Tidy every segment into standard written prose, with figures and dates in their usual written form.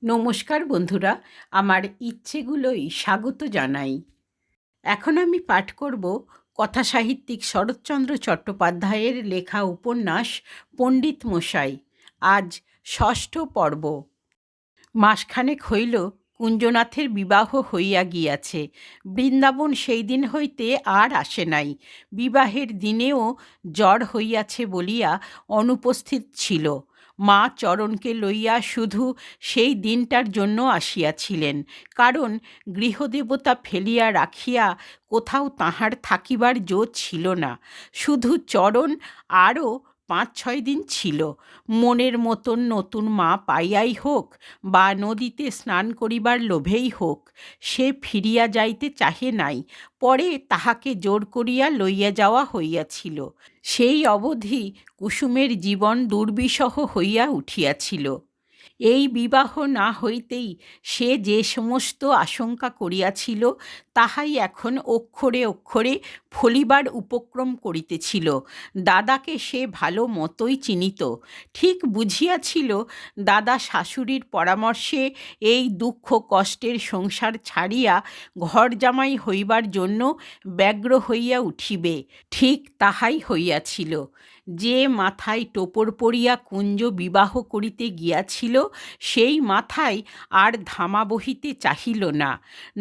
নমস্কার বন্ধুরা, আমার ইচ্ছেগুলোই স্বাগত জানাই। এখন আমি পাঠ করব কথাসাহিত্যিক শরৎচন্দ্র চট্টোপাধ্যায়ের লেখা উপন্যাস পণ্ডিত মশাই। আজ ষষ্ঠ পর্ব। মাসখানেক হইল কুঞ্জনাথের বিবাহ হইয়া গিয়াছে। বৃন্দাবন সেই দিন হইতে আর আসে নাই। বিবাহের দিনেও জ্বর হইয়াছে বলিয়া অনুপস্থিত ছিল। মা চরণকে লইয়া শুধু সেই দিনটার জন্য আসিয়াছিলেন, কারণ গৃহদেবতা ফেলিয়া রাখিয়া কোথাও তাহার থাকিবার জো ছিল না। শুধু চরণ আরও ৫-৬ দিন ছিল। মনের মতন নতুন মা পাইয়াই হোক বা নদীতে স্নান করিবার লোভেই হোক, সে ফিরিয়া যাইতে চাহে নাই। পরে তাহাকে জোর করিয়া লইয়া যাওয়া হইয়াছিল। সেই অবধি কুসুমের জীবন দুর্বিষহ হইয়া উঠিয়াছিল। এই বিবাহ না হইতেই সে যে সমস্ত আশঙ্কা করিয়াছিল, তাহাই এখন অক্ষরে অক্ষরে ফলিবার উপক্রম করিতেছিল। দাদাকে সে ভালো মতোই চিনিত। ঠিক বুঝিয়াছিল দাদা শাশুড়ির পরামর্শে এই দুঃখ কষ্টের সংসার ছাড়িয়া ঘর জামাই হইবার জন্য ব্যগ্র হইয়া উঠিবে। ঠিক তাহাই হইয়াছিল। যে মাথায় টোপর পরিয়া কুঞ্জ বিবাহ করিতে গিয়াছিল, সেই মাথায় আর ধামা বহিতে চাহিল না।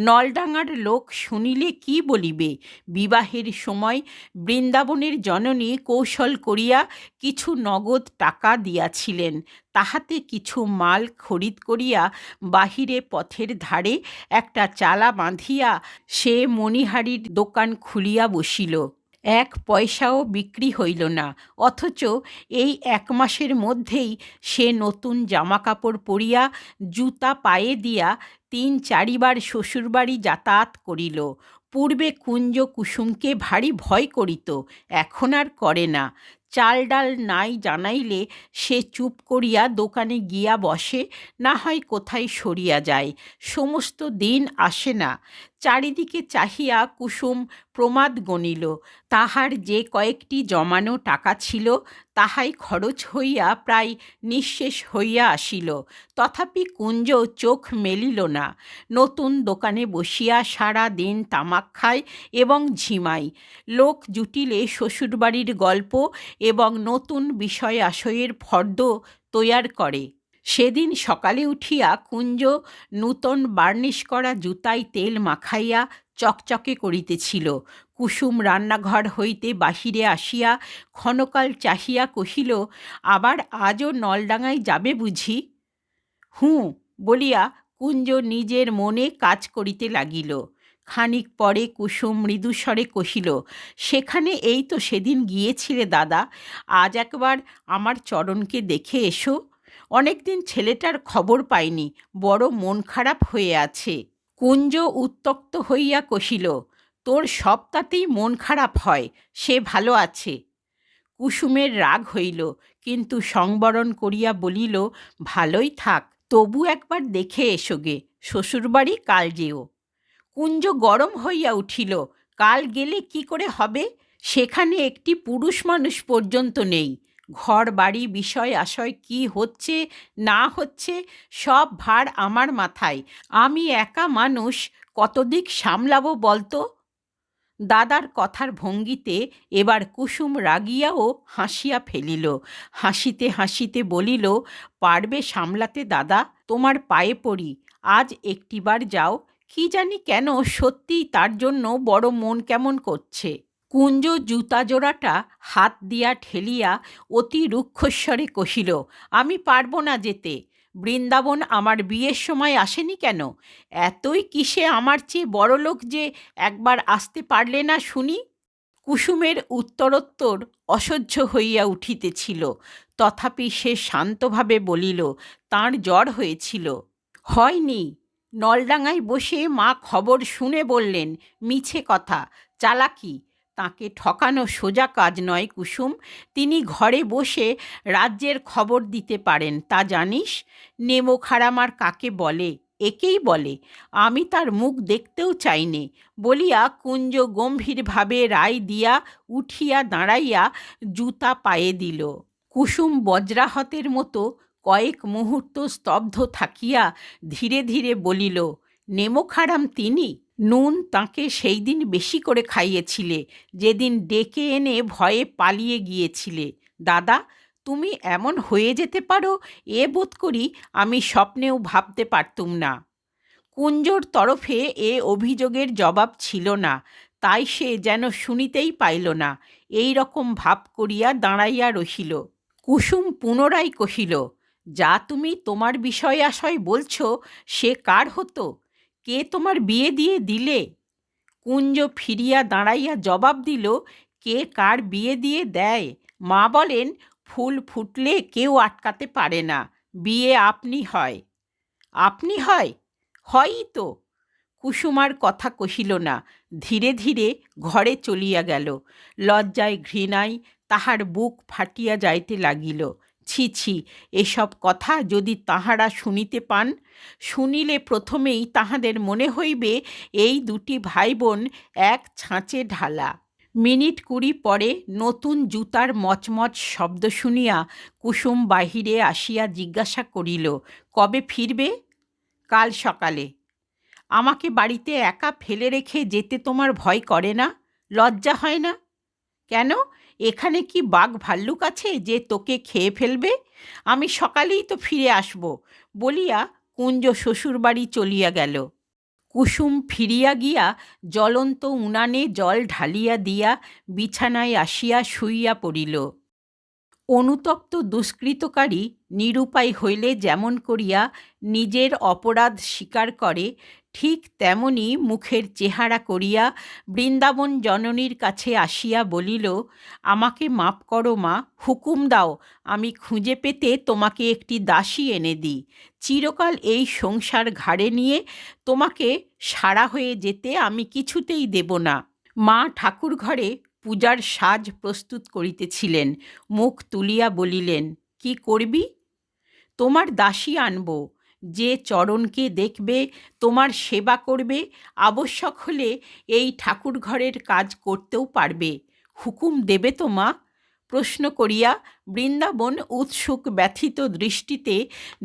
নলডাঙার লোক শুনিলে কি বলিবে? বিবাহের সময় বৃন্দাবনের জননী কৌশল করিয়া কিছু নগদ টাকা দিয়াছিলেন। তাহাতে কিছু মাল খরিদ করিয়া বাহিরে পথের ধারে একটা চালা বাঁধিয়া সে মণিহারির দোকান খুলিয়া বসিল। ১ পয়সাও বিক্রি হইল না, অথচ এই ১ মাসের মধ্যেই সে নতুন জামাকাপড় পরিয়া জুতা পায়ে দিয়া ৩-৪ বার শ্বশুরবাড়ি যাতায়াত করিল। পূর্বে কুঞ্জ কুসুমকে ভারী ভয় করিত, এখন আর করে না। চাল ডাল নাই জানাইলে সে চুপ করিয়া দোকানে গিয়া বসে, না হয় কোথায় সরিয়া যায়। সমস্ত দিন আসে না। চারিদিকে চাহিয়া কুসুম প্রমাদ গণিল। তাহার যে কয়েকটি জমানো টাকা ছিল, তাহাই খরচ হইয়া প্রায় নিঃশেষ হইয়া আসিল। তথাপি কুঞ্জ চোখ মেলিল না। নতুন দোকানে বসিয়া সারা দিন তামাক খায় এবং ঝিমায়। লোক জুটিলে শ্বশুরবাড়ির গল্প এবং নতুন বিষয় আশয়ের ফর্দ তৈয়ার করে। সেদিন সকালে উঠিয়া কুঞ্জ নূতন বার্নিশ করা জুতায় তেল মাখাইয়া চকচকে করিতেছিল। কুসুম রান্নাঘর হইতে বাহিরে আসিয়া ক্ষণকাল চাহিয়া কহিল, আবার আজও নলডাঙায় যাবে বুঝি? হুঁ বলিয়া কুঞ্জ নিজের মনে কাজ করিতে লাগিল। খানিক পরে কুসুম মৃদুস্বরে কহিল, সেখানে এই তো সেদিন গিয়েছিলে দাদা, আজ একবার আমার চরণকে দেখে এসো। অনেকদিন ছেলেটার খবর পাইনি, বড় মন খারাপ হয়ে আছে। কুঞ্জ উত্ত্যক্ত হইয়া কহিল, তোর সবটাতেই মন খারাপ হয়, সে ভালো আছে। কুসুমের রাগ হইল, কিন্তু সংবরণ করিয়া বলিল, ভালোই থাক, তবু একবার দেখে এসোগে। শ্বশুরবাড়ি কাল যেও। কুঞ্জ গরম হইয়া উঠিল, কাল গেলে কি করে হবে? সেখানে একটি পুরুষ মানুষ পর্যন্ত নেই। ঘর বাড়ি বিষয় আশয় কি হচ্ছে না হচ্ছে, সব ভার আমার মাথায়। আমি একা মানুষ, কত দিক সামলাবো বলতো? দাদার কথার ভঙ্গিতে এবার কুসুম রাগিয়াও হাসিয়া ফেলিল। হাসিতে হাসিতে বলিল, পারবে সামলাতে দাদা? তোমার পায়ে পড়ি, আজ একটিবার যাও। কি জানি কেন সত্যিই তার জন্য বড় মন কেমন করছে। কুঞ্জ জুতা জোড়াটা হাত দিয়া ঠেলিয়া অতি রুক্ষস্বরে কহিল, আমি পারব না যেতে। বৃন্দাবন আমার বিয়ের সময় আসেনি কেন? এতই কিসে আমার চেয়ে বড়লোক যে একবার আসতে পারলে না শুনি? কুসুমের উত্তরোত্তর অসহ্য হইয়া উঠিতেছিল। তথাপি সে শান্তভাবে বলিল, তাঁর জ্বর হয়েছিল। হয়নি, নলডাঙায় বসে মা খবর শুনে বললেন। মিছে কথা, চালাকি। তাকে ঠকানো সোজা কাজ নয় কুসুম। তিনি ঘরে বসে রাজ্যের খবর দিতে পারেন, তা জানিস? নেমো খারামার কাকে বলে? একেই বলে। আমি তার মুখ দেখতেও চাইনে বলিয়া কুঞ্জ গম্ভীরভাবে রায় দিয়া উঠিয়া দাঁড়াইয়া জুতা পায়ে দিল। কুসুম বজ্রাহতের মতো কয়েক মুহূর্ত স্তব্ধ থাকিয়া ধীরে ধীরে বলিল, নেমো খারাম তিনি? নুন তাঁকে সেই দিন বেশি করে খাইয়েছিলে, যেদিন ডেকে এনে ভয়ে পালিয়ে গিয়েছিলে। দাদা, তুমি এমন হয়ে যেতে পারো এ বোধ করি আমি স্বপ্নেও ভাবতে পারতুম না। কুঞ্জর তরফে এ অভিযোগের জবাব ছিল না, তাই সে যেন শুনিতেই পাইল না, এই রকম ভাব করিয়া দাঁড়াইয়া রহিল। কুসুম পুনরায় কহিল, যা তুমি তোমার বিষয় আশয় বলছ সে কার হতো? কে তোমার বিয়ে দিয়ে দিলে? কুঞ্জ ফিরিয়া দাঁড়াইয়া জবাব দিল, কে কার বিয়ে দিয়ে দেয়? মা বলেন, ফুল ফুটলে কেউ আটকাতে পারে না, বিয়ে আপনি হয়। আপনি হয়? হয়ই তো। কুসুম আর কথা কহিল না, ধীরে ধীরে ঘরে চলিয়া গেল। লজ্জায় ঘৃণায় তাহার বুক ফাটিয়া যাইতে লাগিল। ছি ছি, এসব কথা যদি তাহারা শুনিতে পান, শুনিলে প্রথমেই তাহাদের মনে হইবে এই দুটি ভাই বোন এক ছাঁচে ঢালা। মিনিট 20 পরে নতুন জুতার মচমচ শব্দ শুনিয়া কুসুম বাহিরে আসিয়া জিজ্ঞাসা করিল, কবে ফিরবে? কাল সকালে। আমাকে বাড়িতে একা ফেলে রেখে যেতে তোমার ভয় করে না? লজ্জা হয় না? কেন, এখানে কি বাঘ ভাল্লুক আছে যে তোকে খেয়ে ফেলবে? আমি সকালেই তো ফিরে আসব বলিয়া কুঞ্জ শ্বশুরবাড়ি চলিয়া গেল। কুসুম ফিরিয়া গিয়া জ্বলন্ত উনানে জল ঢালিয়া দিয়া বিছানায় আসিয়া শুইয়া পড়িল। অনুতপ্ত দুষ্কৃতকারী নিরুপায় হইলে যেমন করিয়া নিজের অপরাধ স্বীকার করে, ঠিক তেমনি মুখের চেহারা করিয়া বৃন্দাবন জননীর কাছে আসিয়া বলিল, আমাকে মাপ করো মা, হুকুম দাও আমি খুঁজে পেতে তোমাকে একটি দাসী এনে দিই। চিরকাল এই সংসার ঘাড়ে নিয়ে তোমাকে সারা হয়ে যেতে আমি কিছুতেই দেব না। মা ঠাকুর ঘরে পূজার সাজ প্রস্তুত করিতেছিলেন। মুখ তুলিয়া বলিলেন, কি করবি? তোমার দাসী আনব, যে চরণকে দেখবে, তোমার সেবা করবে, আবশ্যক হলে এই ঠাকুর ঘরের কাজ করতেও পারবে। হুকুম দেবে তো মা? প্রশ্ন করিয়া বৃন্দাবন উৎসুক ব্যথিত দৃষ্টিতে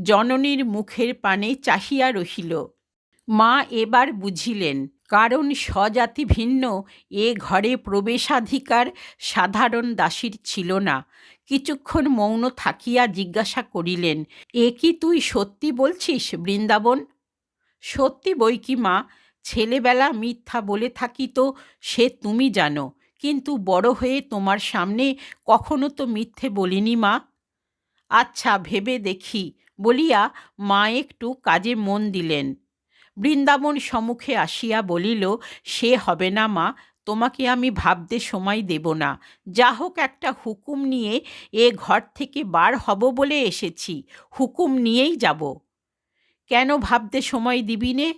জননীর মুখের পানে চাহিয়া রহিল। মা এবার বুঝিলেন, কারণ স্বজাতি ভিন্ন এ ঘরে প্রবেশাধিকার সাধারণ দাসীর ছিল না। কিছুক্ষণ মৌন থাকিয়া জিজ্ঞাসা করিলেন, এ কি তুই সত্যি বলছিস বৃন্দাবন? সত্যি বই কি মা, ছেলেবেলা মিথ্যা বলে থাকি তো সে তুমি জানো, কিন্তু বড় হয়ে তোমার সামনে কখনো তো মিথ্যে বলিনি মা। আচ্ছা, ভেবে দেখি বলিয়া মা একটু কাজে মন দিলেন। বৃন্দাবন সম্মুখে আসিয়া বলিল, সে হবে না মা, তোমাকে আমি ভাবতে সময় দেব না। যা হোক, একটা হুকুম নিয়ে এ ঘর থেকে বার হব বলে এসেছি, হুকুম নিয়েই যাব। কেন ভাবতে সময় দিবি নে?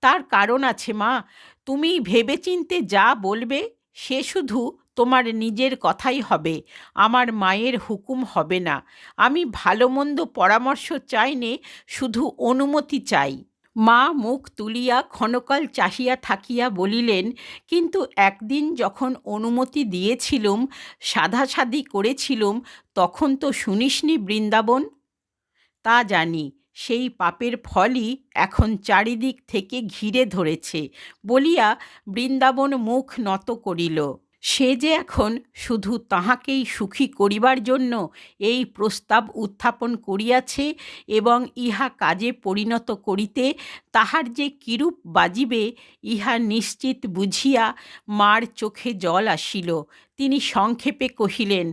তার কারণ আছে মা, তুমি ভেবেচিন্তে যা বলবে সে শুধু তোমার নিজের কথাই হবে, আমার মায়ের হুকুম হবে না। আমি ভালো মন্দ পরামর্শ চাই নে, শুধু অনুমতি চাই। মা মুখ তুলিয়া ক্ষণকাল চাহিয়া থাকিয়া বলিলেন, কিন্তু একদিন যখন অনুমতি দিয়েছিলুম, সাধাসাধি করেছিলুম, তখন তো শুনিসনি বৃন্দাবন? তা জানি, সেই পাপের ফলই এখন চারিদিক থেকে ঘিরে ধরেছে বলিয়া বৃন্দাবন মুখ নত করিল। সে যে এখন শুধু তাহাকেই সুখী করিবার জন্য এই প্রস্তাব উত্থাপন করিয়াছে এবং ইহা কাজে পরিণত করিতে তাহার যে কিরূপ বাজিবে ইহা নিশ্চিত বুঝিয়া মার চোখে জল আসিল। তিনি সংক্ষেপে কহিলেন,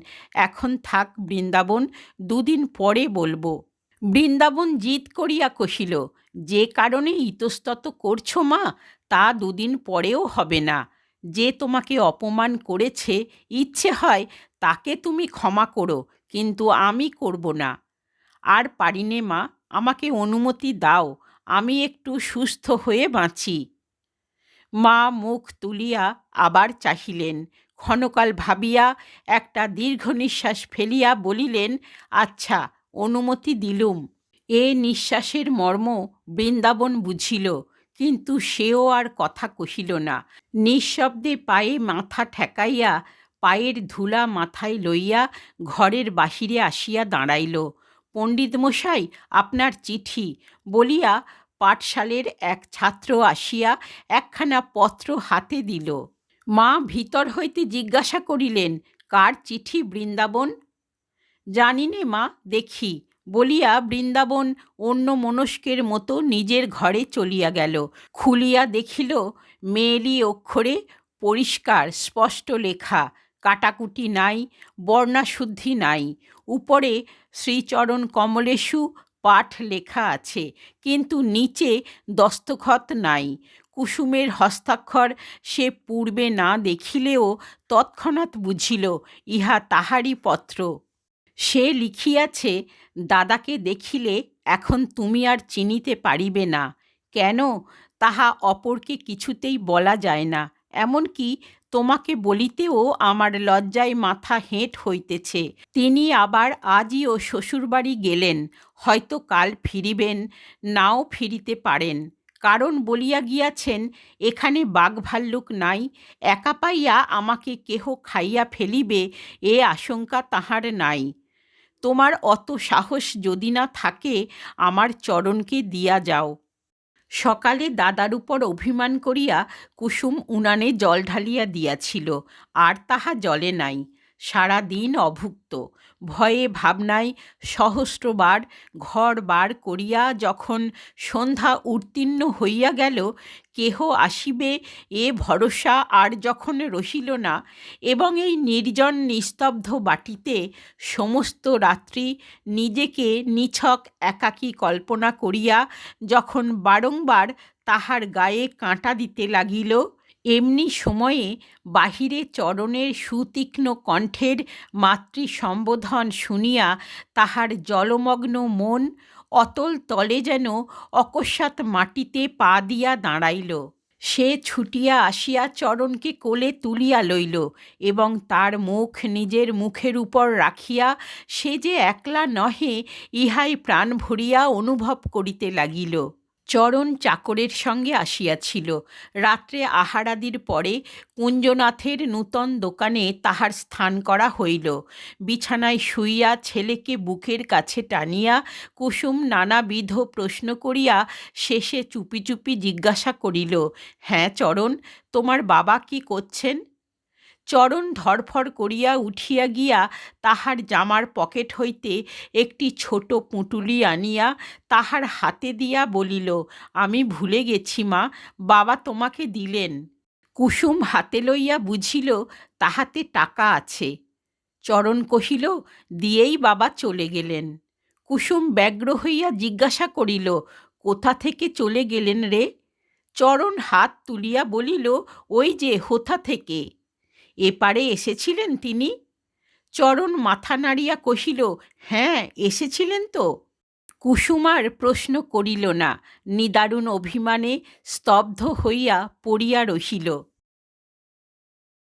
এখন থাক বৃন্দাবন, দুদিন পরে বলবো। বৃন্দাবন জিদ করিয়া কহিল, যে কারণে ইতস্তত করছো মা, তা দুদিন পরেও হবে না। যে তোমাকে অপমান করেছে, ইচ্ছে হয় তাকে তুমি ক্ষমা করো, কিন্তু আমি করব না। আর পারি নে মা, আমাকে অনুমতি দাও, আমি একটু সুস্থ হয়ে বাঁচি। মা মুখ তুলিয়া আবার চাহিলেন। ক্ষণকাল ভাবিয়া একটা দীর্ঘ নিঃশ্বাস ফেলিয়া বলিলেন, আচ্ছা, অনুমতি দিলুম। এ নিঃশ্বাসের মর্ম বৃন্দাবন বুঝিল, কিন্তু সেও আর কথা কহিল না। নিঃশব্দে পায়ে মাথা ঠেকাইয়া পায়ের ধুলা মাথায় লইয়া ঘরের বাহিরে আসিয়া দাঁড়াইল। পণ্ডিত মশাই, আপনার চিঠি বলিয়া পাঠশালের এক ছাত্র আসিয়া একখানা পত্র হাতে দিল। মা ভিতর হইতে জিজ্ঞাসা করিলেন, কার চিঠি বৃন্দাবন? জানি নে মা, দেখি বলিয়া বৃন্দাবন অন্য মনস্কের মতো নিজের ঘরে চলিয়া গেল। খুলিয়া দেখিল মেয়েলি অক্ষরে পরিষ্কার স্পষ্ট লেখা, কাটাকুটি নাই, বর্ণাশুদ্ধি নাই। উপরে শ্রীচরণ কমলেষু পাঠ লেখা আছে, কিন্তু নিচে দস্তখত নাই। কুসুমের হস্তাক্ষর সে পূর্বে না দেখিলেও তৎক্ষণাৎ বুঝিল ইহা তাহারই পত্র। সে লিখিয়াছে, দাদাকে দেখিলে এখন তুমি আর চিনিতে পারিবে না। কেন, তাহা অপরকে কিছুতেই বলা যায় না। এমনকি তোমাকে বলিতেও আমার লজ্জায় মাথা হেঁট হইতেছে। তিনি আবার আজইও শ্বশুরবাড়ি গেলেন, হয়তো কাল ফিরিবেন, নাও ফিরিতে পারেন। কারণ বলিয়া গিয়াছেন, এখানে বাঘভাল্লুক নাই, একা পাইয়া আমাকে কেহ খাইয়া ফেলিবে এ আশঙ্কা তাহার নাই। তোমার অত সাহস যদি না থাকে, আমার চরণকে দিয়া যাও। সকালে দাদার উপর অভিমান করিয়া কুসুম উনানে জল ঢালিয়া দিয়াছিল, আর তাহা জলে নাই। সারা দিন অভুক্ত, ভয়ে ভাবনায় সহস্রবার ঘর বার করিয়া যখন সন্ধ্যা উত্তীর্ণ হইয়া গেল, কেহ আসিবে এ ভরসা আর যখন রহিল না, এবং এই নির্জন নিস্তব্ধ বাটিতে সমস্ত রাত্রি নিজেকে নিছক একাকী কল্পনা করিয়া যখন বারংবার তাহার গায়ে কাঁটা দিতে লাগিল, এমনি সময়ে বাহিরে চরণের সুতীক্ষ্ণ কণ্ঠের মাতৃ সম্বোধন শুনিয়া তাহার জলমগ্ন মন অতল তলে যেন অকস্মাৎ মাটিতে পা দিয়া দাঁড়াইল। সে ছুটিয়া আসিয়া চরণকে কোলে তুলিয়া লইল, এবং তার মুখ নিজের মুখের উপর রাখিয়া সে যে একলা নহে ইহাই প্রাণ ভরিয়া অনুভব করিতে লাগিল। চরণ চাকরের সঙ্গে আসিয়াছিল। রাত্রে আহারাদির পরে কুঞ্জনাথের নূতন দোকানে তাহার স্থান করা হইল। বিছানায় শুইয়া ছেলেকে বুকের কাছে টানিয়া কুসুম নানাবিধ প্রশ্ন করিয়া শেষে চুপি চুপি জিজ্ঞাসা করিল, হ্যাঁ চরণ, তোমার বাবা কি করছেন? চরণ ধরফর করিয়া উঠিয়া গিয়া তাহার জামার পকেট হইতে একটি ছোট পুঁটুলি আনিয়া তাহার হাতে দিয়া বলিল, আমি ভুলে গেছি মা, বাবা তোমাকে দিলেন। কুসুম হাতে লইয়া বুঝিল তাহাতে টাকা আছে। চরণ কহিল, দিয়েই বাবা চলে গেলেন। কুসুম ব্যগ্র হইয়া জিজ্ঞাসা করিল, কোথা থেকে চলে গেলেন রে? চরণ হাত তুলিয়া বলিল, ওই যে হোথা থেকে। এপারে এসেছিলেন তিনি? চরণ মাথা নাড়িয়া কহিল, হ্যাঁ এসেছিলেন তো। কুসুম আর প্রশ্ন করিল না, নিদারুণ অভিমানে স্তব্ধ হইয়া পড়িয়া রহিল।